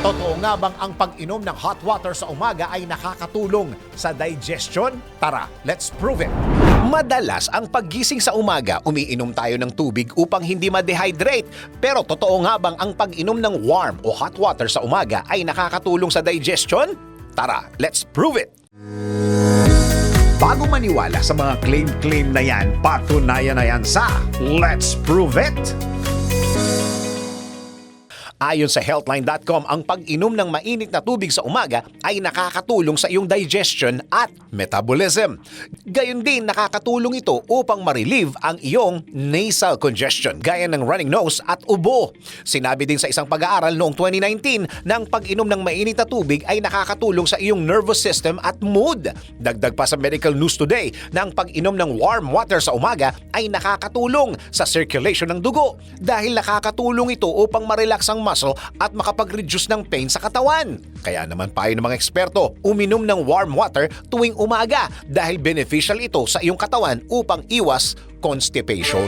Totoo nga bang ang pag-inom ng hot water sa umaga ay nakakatulong sa digestion? Tara, let's prove it! Madalas ang paggising sa umaga, umiinom tayo ng tubig upang hindi ma-dehydrate. Pero totoo nga bang ang pag-inom ng warm o hot water sa umaga ay nakakatulong sa digestion? Tara, let's prove it! Bago maniwala sa mga claim na yan, patunayan na yan sa Let's Prove It! Ayon sa healthline.com, ang pag-inom ng mainit na tubig sa umaga ay nakakatulong sa iyong digestion at metabolism. Gayon din, nakakatulong ito upang ma-relieve ang iyong nasal congestion, gaya ng running nose at ubo. Sinabi din sa isang pag-aaral noong 2019 na ang pag-inom ng mainit na tubig ay nakakatulong sa iyong nervous system at mood. Dagdag pa sa Medical News Today na ang pag-inom ng warm water sa umaga ay nakakatulong sa circulation ng dugo dahil nakakatulong ito upang ma-relax ang muscle at makapag-reduce ng pain sa katawan. Kaya naman payo ng mga eksperto, uminom ng warm water tuwing umaga dahil beneficial ito sa iyong katawan upang iwas constipation.